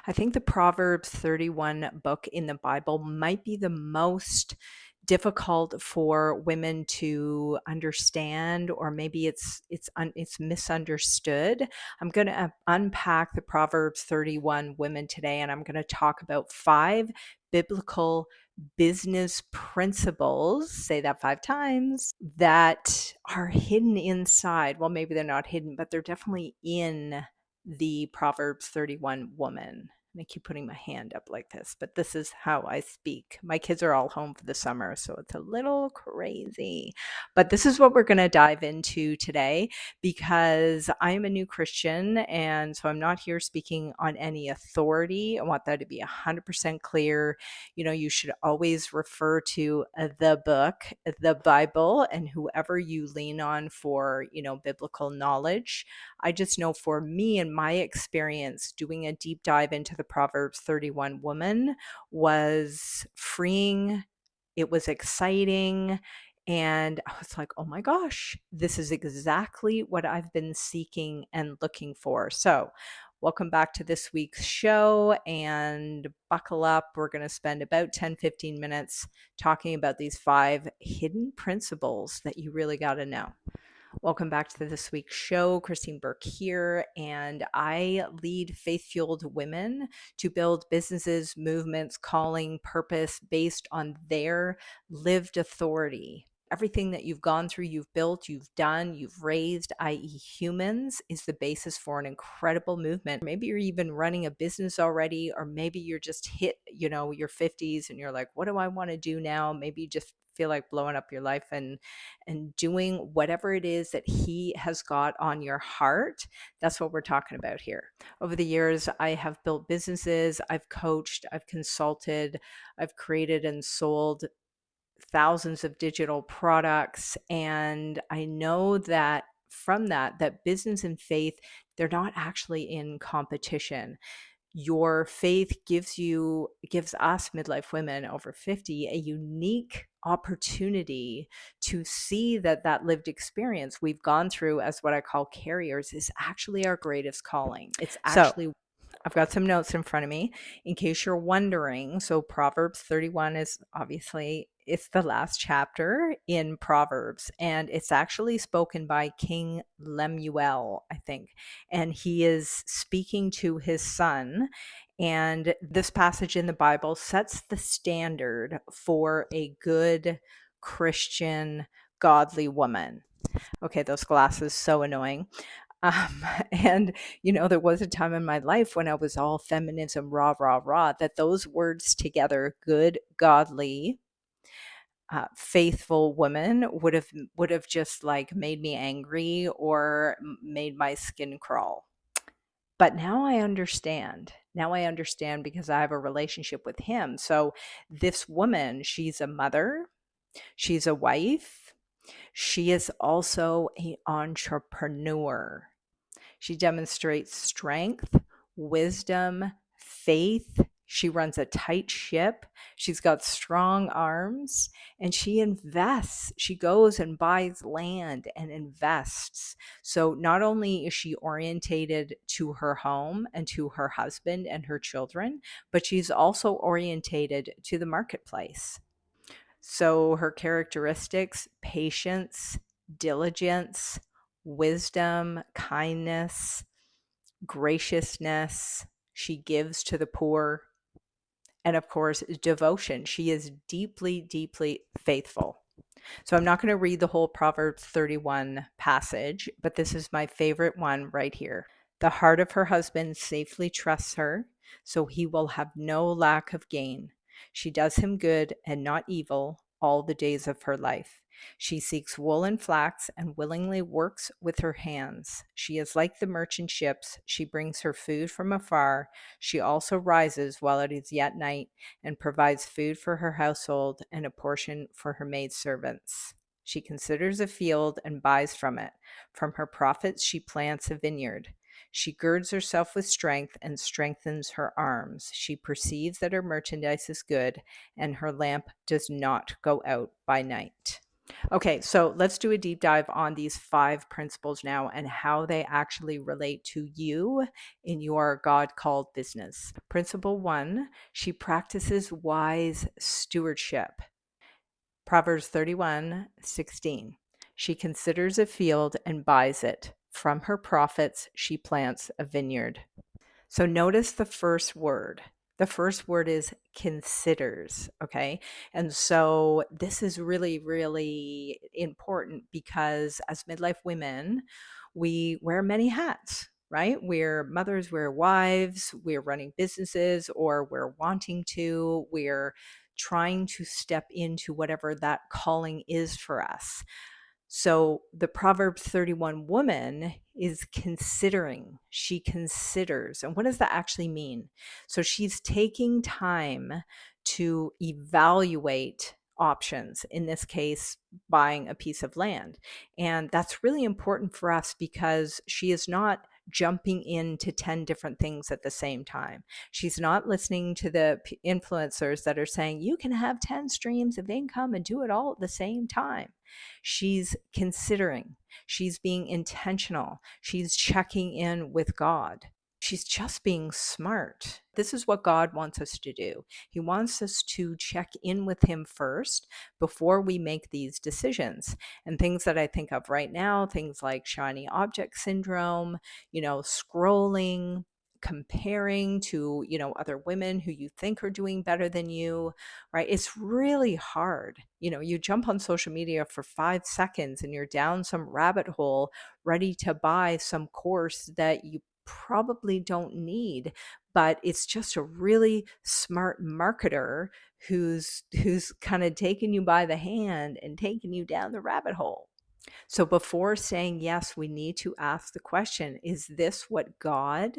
I think the Proverbs 31 book in the Bible might be the most difficult for women to understand, or maybe it's misunderstood. I'm going to unpack the Proverbs 31 women today, and I'm going to talk about 5 biblical business principles, say that 5 times, that are hidden inside. Well, maybe they're not hidden, but they're definitely in the Proverbs 31 woman. And I keep putting my hand up like this, but this is how I speak. My kids are all home for the summer, so it's a little crazy. But this is what we're going to dive into today, because I'm a new Christian, and so I'm not here speaking on any authority. I want that to be 100% clear. You should always refer to the book, the Bible, and whoever you lean on for, biblical knowledge. I just know for me and my experience, doing a deep dive into the Proverbs 31 woman was freeing. It was exciting. And I was like, oh my gosh, this is exactly what I've been seeking and looking for. So, welcome back to this week's show, and buckle up. We're going to spend about 10-15 minutes talking about these 5 hidden principles that you really got to know. Welcome back to this week's show. Christine Burke here, and I lead faith-fueled women to build businesses, movements, calling, purpose based on their lived authority. Everything that you've gone through, you've built, you've done, you've raised, i.e. humans, is the basis for an incredible movement. Maybe you're even running a business already, or maybe you're just hit, your 50s and you're like, what do I want to do now? Maybe you just feel like blowing up your life and doing whatever it is that he has got on your heart. That's what we're talking about here. Over the years, I have built businesses, I've coached, I've consulted, I've created and sold thousands of digital products. And I know that from that business and faith, they're not actually in competition. Your faith gives us midlife women over 50 a unique opportunity to see that lived experience we've gone through as what I call carriers is actually our greatest calling. It's actually, I've got some notes in front of me in case you're wondering. So Proverbs 31 is obviously, it's the last chapter in Proverbs, and it's actually spoken by King Lemuel, I think. And he is speaking to his son. And this passage in the Bible sets the standard for a good Christian, godly woman. Okay, those glasses, so annoying. Um, and, there was a time in my life when I was all feminism, rah, rah, rah, that those words together, good, godly, faithful woman, would have just like made me angry or made my skin crawl. But now I understand. Now I understand because I have a relationship with him. So this woman, she's a mother, she's a wife, she is also an entrepreneur. She demonstrates strength, wisdom, faith. She runs a tight ship. She's got strong arms, and she invests. She goes and buys land and invests. So not only is she orientated to her home and to her husband and her children, but she's also orientated to the marketplace. So her characteristics: patience, diligence, wisdom, kindness, graciousness. She gives to the poor. And of course, devotion. She is deeply, deeply faithful. So I'm not going to read the whole Proverbs 31 passage, but this is my favorite one right here. The heart of her husband safely trusts her, so he will have no lack of gain. She does him good and not evil all the days of her life. She seeks wool and flax and willingly works with her hands. She is like the merchant ships. She brings her food from afar. She also rises while it is yet night and provides food for her household and a portion for her maidservants. She considers a field and buys from it. From her profits she plants a vineyard. She girds herself with strength and strengthens her arms. She perceives that her merchandise is good, and her lamp does not go out by night. Okay, so let's do a deep dive on these 5 principles now and how they actually relate to you in your God called business. Principle 1, she practices wise stewardship. Proverbs 31:16. She considers a field and buys it. From her profits, she plants a vineyard. So notice the first word. The first word is considers, okay? And so this is really, really important because as midlife women, we wear many hats, right? We're mothers, we're wives, we're running businesses, or we're wanting to, we're trying to step into whatever that calling is for us. So the Proverbs 31 woman is considering, she considers. And what does that actually mean? So she's taking time to evaluate options, in this case, buying a piece of land. And that's really important for us because she is not jumping into 10 different things at the same time. She's not listening to the influencers that are saying, you can have 10 streams of income and do it all at the same time. She's considering, she's being intentional, she's checking in with God. She's just being smart. This is what God wants us to do. He wants us to check in with Him first before we make these decisions. And things that I think of right now, things like shiny object syndrome, scrolling, comparing to, other women who you think are doing better than you, right? It's really hard. You jump on social media for 5 seconds and you're down some rabbit hole ready to buy some course that you probably don't need, but it's just a really smart marketer who's kind of taking you by the hand and taking you down the rabbit hole. So before saying yes, we need to ask the question, is this what God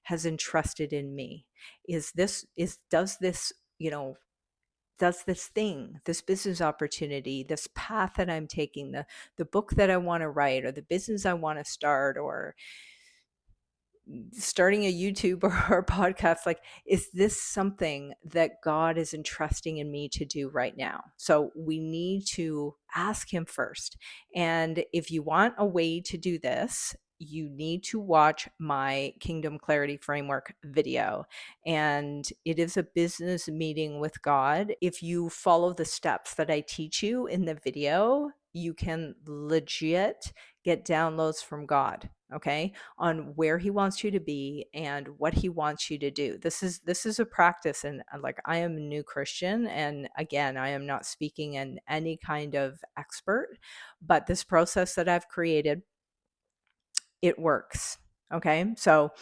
has entrusted in me? Does this thing, this business opportunity, this path that I'm taking, the book that I want to write, or the business I want to start, or starting a YouTube or a podcast, like, is this something that God is entrusting in me to do right now? So we need to ask Him first. And if you want a way to do this, you need to watch my Kingdom Clarity Framework video. And it is a business meeting with God. If you follow the steps that I teach you in the video, you can legit get downloads from God, okay, on where He wants you to be and what He wants you to do. This is a practice, and like, I am a new Christian, and again, I am not speaking in any kind of expert, but this process that I've created, it works. Okay, so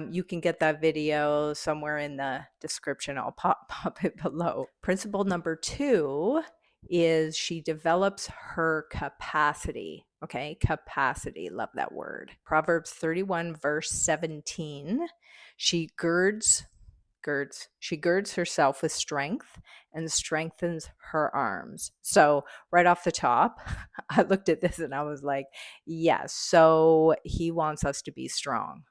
you can get that video somewhere in the description. I'll pop it below. Principle number 2 is she develops her capacity. Okay, capacity. Love that word. Proverbs 31, verse 17. She girds herself with strength and strengthens her arms. So right off the top, I looked at this and I was like, yes, so He wants us to be strong.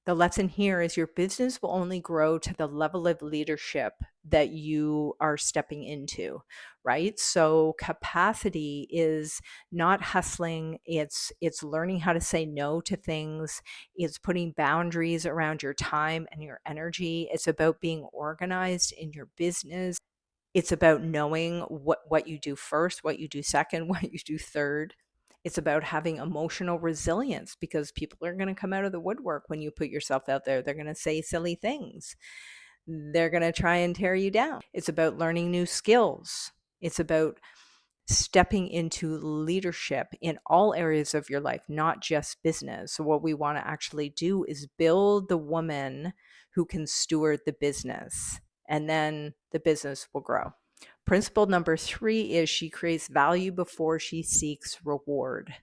The lesson here is your business will only grow to the level of leadership that you are stepping into, right? So capacity is not hustling. It's learning how to say no to things. It's putting boundaries around your time and your energy. It's about being organized in your business. It's about knowing what you do first, what you do second, what you do third. It's about having emotional resilience because people are going to come out of the woodwork when you put yourself out there. They're going to say silly things. They're going to try and tear you down. It's about learning new skills. It's about stepping into leadership in all areas of your life, not just business. So what we want to actually do is build the woman who can steward the business, and then the business will grow. Principle number 3 is she creates value before she seeks reward.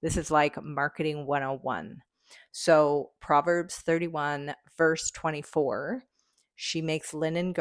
This is like marketing 101. So Proverbs 31, verse 24, she makes linen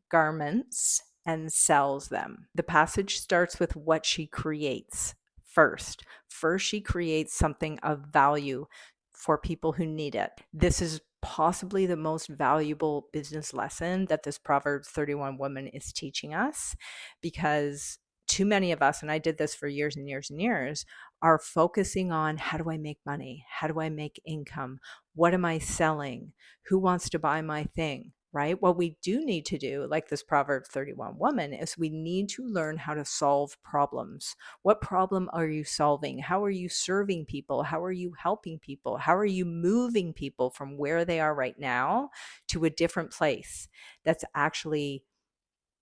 garments and sells them. The passage starts with what she creates first. First, she creates something of value for people who need it. This is possibly the most valuable business lesson that this Proverbs 31 woman is teaching us, because too many of us, and I did this for years and years and years, are focusing on how do I make money? How do I make income? What am I selling? Who wants to buy my thing? Right? What we do need to do, like this Proverbs 31 woman, is we need to learn how to solve problems. What problem are you solving? How are you serving people? How are you helping people? How are you moving people from where they are right now to a different place that's actually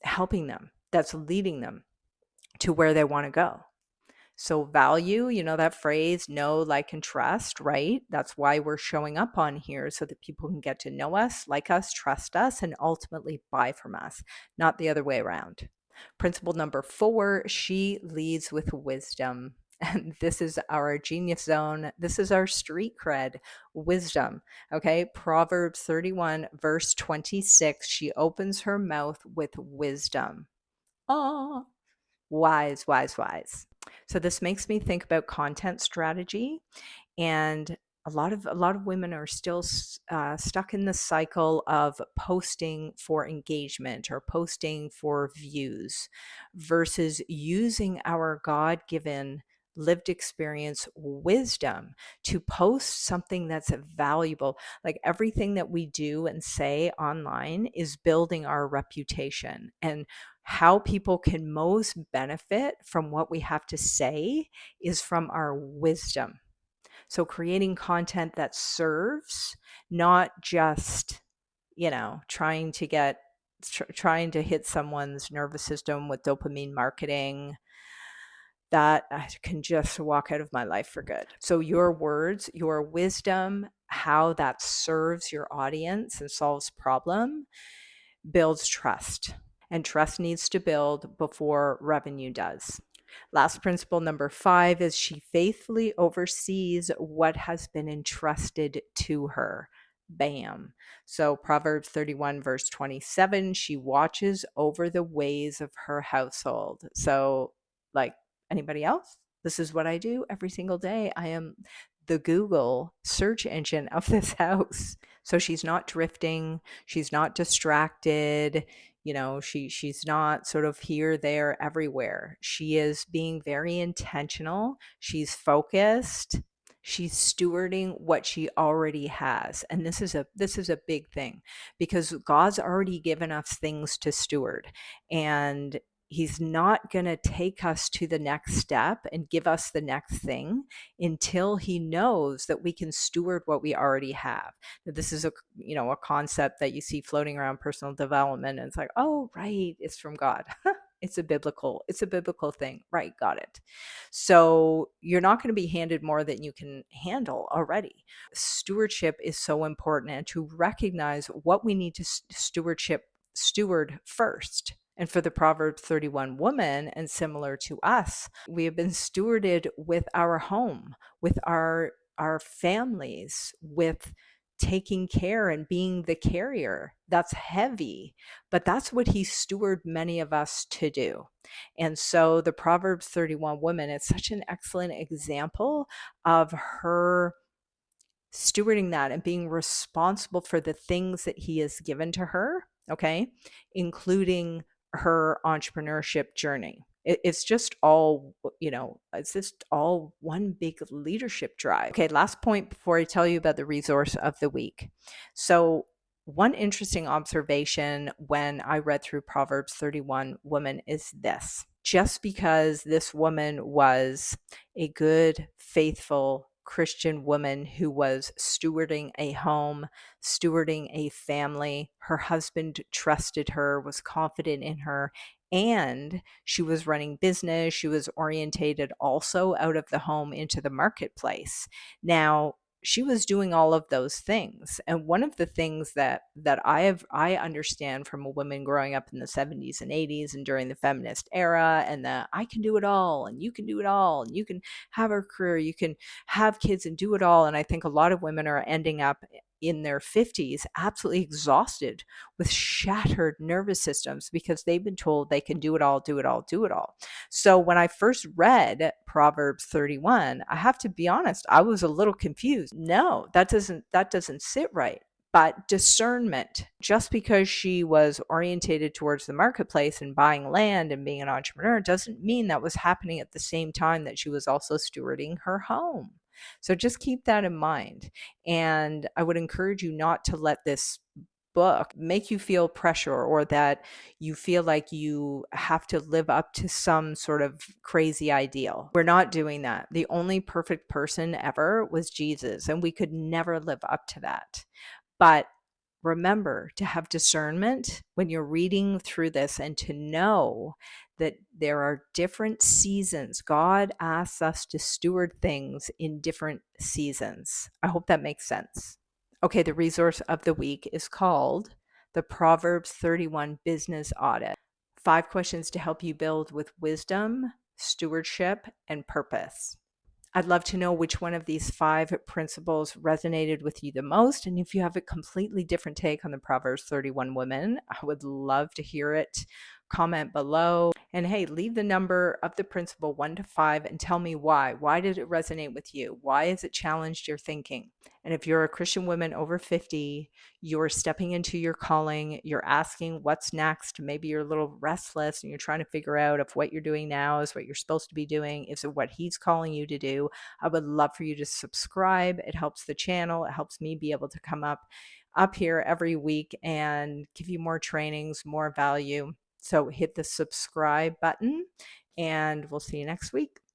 helping them, that's leading them to where they want to go? So, value, that phrase, know, like, and trust, right? That's why we're showing up on here, so that people can get to know us, like us, trust us, and ultimately buy from us, not the other way around. Principle number 4, she leads with wisdom. And this is our genius zone. This is our street cred, wisdom. Okay. Proverbs 31, verse 26, she opens her mouth with wisdom. Oh, wise, wise, wise. So this makes me think about content strategy, and a lot of women are still stuck in the cycle of posting for engagement or posting for views versus using our God-given lived experience wisdom to post something that's valuable. Like, everything that we do and say online is building our reputation, and how people can most benefit from what we have to say is from our wisdom. So creating content that serves, not just, trying to hit someone's nervous system with dopamine marketing, that I can just walk out of my life for good. So your words, your wisdom, how that serves your audience and solves problem, builds trust. And trust needs to build before revenue does. Last principle, number 5, is she faithfully oversees what has been entrusted to her. Bam. So Proverbs 31, verse 27, she watches over the ways of her household. So, like anybody else, this is what I do every single day. I am the Google search engine of this house. So she's not drifting, she's not distracted, she's not sort of here, there, everywhere. She is being very intentional, she's focused, she's stewarding what she already has. And this is a big thing, because God's already given us things to steward, and he's not going to take us to the next step and give us the next thing until he knows that we can steward what we already have. Now, this is a concept that you see floating around personal development, and it's like, oh, right, it's from God. It's a biblical thing. Right, got it. So you're not going to be handed more than you can handle already. Stewardship is so important, and to recognize what we need to steward first. And for the Proverbs 31 woman, and similar to us, we have been stewarded with our home, with our families, with taking care and being the carrier. That's heavy, but that's what he stewarded many of us to do. And so the Proverbs 31 woman is such an excellent example of her stewarding that and being responsible for the things that he has given to her, okay, including her entrepreneurship journey. It's just all, it's just all one big leadership drive. Okay, last point before I tell you about the resource of the week. So, one interesting observation when I read through Proverbs 31 woman is this: just because this woman was a good, faithful Christian woman who was stewarding a home, stewarding a family, her husband trusted her, was confident in her, and she was running business. She was orientated also out of the home into the marketplace. Now, she was doing all of those things. And one of the things that I understand from a woman growing up in the 70s and 80s and during the feminist era, and the I can do it all and you can do it all and you can have a career, you can have kids and do it all. And I think a lot of women are ending up in their 50s absolutely exhausted with shattered nervous systems because they've been told they can do it all, do it all, do it all. So when I first read Proverbs 31, I have to be honest, I was a little confused. No, that doesn't sit right. But discernment, just because she was orientated towards the marketplace and buying land and being an entrepreneur, doesn't mean that was happening at the same time that she was also stewarding her home. So just keep that in mind. And I would encourage you not to let this book make you feel pressure, or that you feel like you have to live up to some sort of crazy ideal. We're not doing that. The only perfect person ever was Jesus, and we could never live up to that. But remember to have discernment when you're reading through this, and to know that there are different seasons. God asks us to steward things in different seasons. I hope that makes sense. Okay, the resource of the week is called the Proverbs 31 Business Audit. 5 questions to help you build with wisdom, stewardship, and purpose. I'd love to know which one of these 5 principles resonated with you the most. And if you have a completely different take on the Proverbs 31 women, I would love to hear it. Comment below. And hey, leave the number of the principle 1 to 5 and tell me why. Why did it resonate with you? Why has it challenged your thinking? And if you're a Christian woman over 50, you're stepping into your calling, you're asking what's next. Maybe you're a little restless and you're trying to figure out if what you're doing now is what you're supposed to be doing, is it what he's calling you to do. I would love for you to subscribe. It helps the channel. It helps me be able to come up here every week and give you more trainings, more value. So hit the subscribe button, and we'll see you next week.